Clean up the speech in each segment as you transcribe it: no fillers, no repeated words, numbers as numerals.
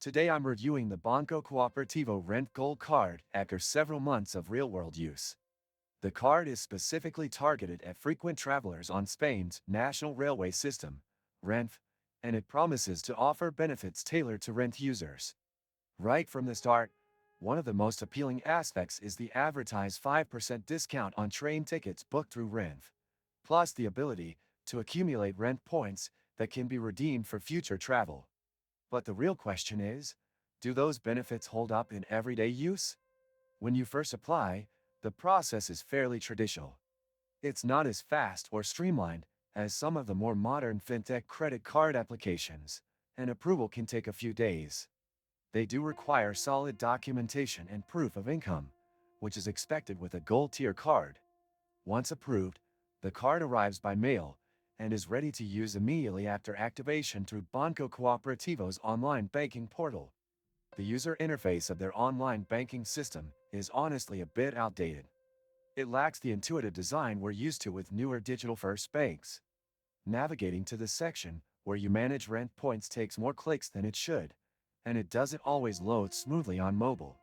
Today I'm reviewing the Banco Cooperativo Renfe Gold card after several months of real-world use. The card is specifically targeted at frequent travelers on Spain's national railway system, Renfe, and it promises to offer benefits tailored to Renfe users. Right from the start, one of the most appealing aspects is the advertised 5% discount on train tickets booked through Renfe, plus the ability to accumulate Renfe points that can be redeemed for future travel. But the real question is, do those benefits hold up in everyday use? When you first apply, the process is fairly traditional. It's not as fast or streamlined as some of the more modern fintech credit card applications, and approval can take a few days. They do require solid documentation and proof of income, which is expected with a gold tier card. Once approved, the card arrives by mail and is ready to use immediately after activation through Banco Cooperativo's online banking portal. The user interface of their online banking system is honestly a bit outdated. It lacks the intuitive design we're used to with newer digital-first banks. Navigating to the section where you manage rent points takes more clicks than it should, and it doesn't always load smoothly on mobile.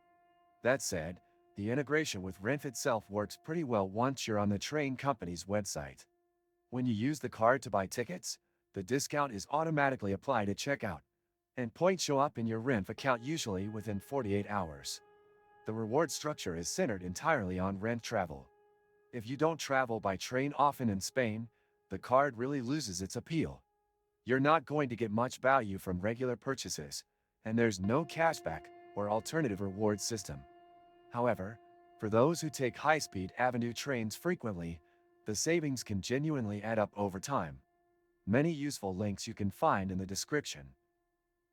That said, the integration with Renfe itself works pretty well once you're on the train company's website. When you use the card to buy tickets, the discount is automatically applied at checkout, and points show up in your Renfe account usually within 48 hours. The reward structure is centered entirely on Renfe travel. If you don't travel by train often in Spain, the card really loses its appeal. You're not going to get much value from regular purchases, and there's no cashback or alternative reward system. However, for those who take high-speed avenue trains frequently, the savings can genuinely add up over time. Many useful links you can find in the description.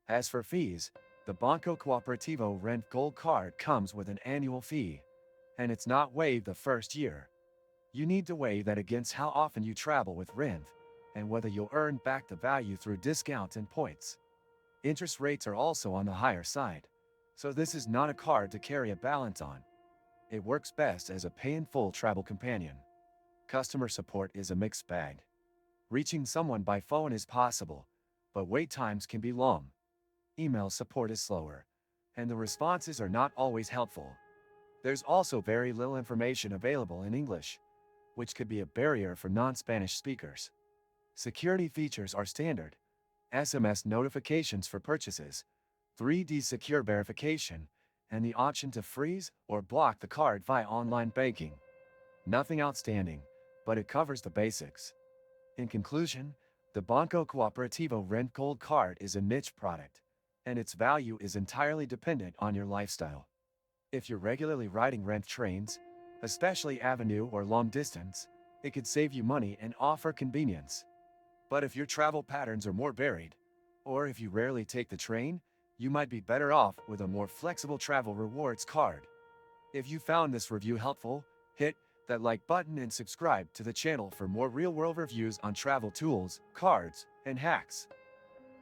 As for fees, the Banco Cooperativo Renfe Gold card comes with an annual fee, and it's not waived the first year. You need to weigh that against how often you travel with Renfe, and whether you'll earn back the value through discounts and points. Interest rates are also on the higher side, so this is not a card to carry a balance on. It works best as a pay-in-full travel companion. Customer support is a mixed bag. Reaching someone by phone is possible, but wait times can be long. Email support is slower, and the responses are not always helpful. There's also very little information available in English, which could be a barrier for non-Spanish speakers. Security features are standard: SMS notifications for purchases, 3D secure verification, and the option to freeze or block the card via online banking. Nothing outstanding, but it covers the basics. In conclusion, the Banco Cooperativo Renfe Gold card is a niche product, and its value is entirely dependent on your lifestyle. If you're regularly riding Renfe trains, especially avenue or long distance, it could save you money and offer convenience. But if your travel patterns are more varied, or if you rarely take the train, you might be better off with a more flexible travel rewards card. If you found this review helpful, hit that like button and subscribe to the channel for more real-world reviews on travel tools, cards, and hacks.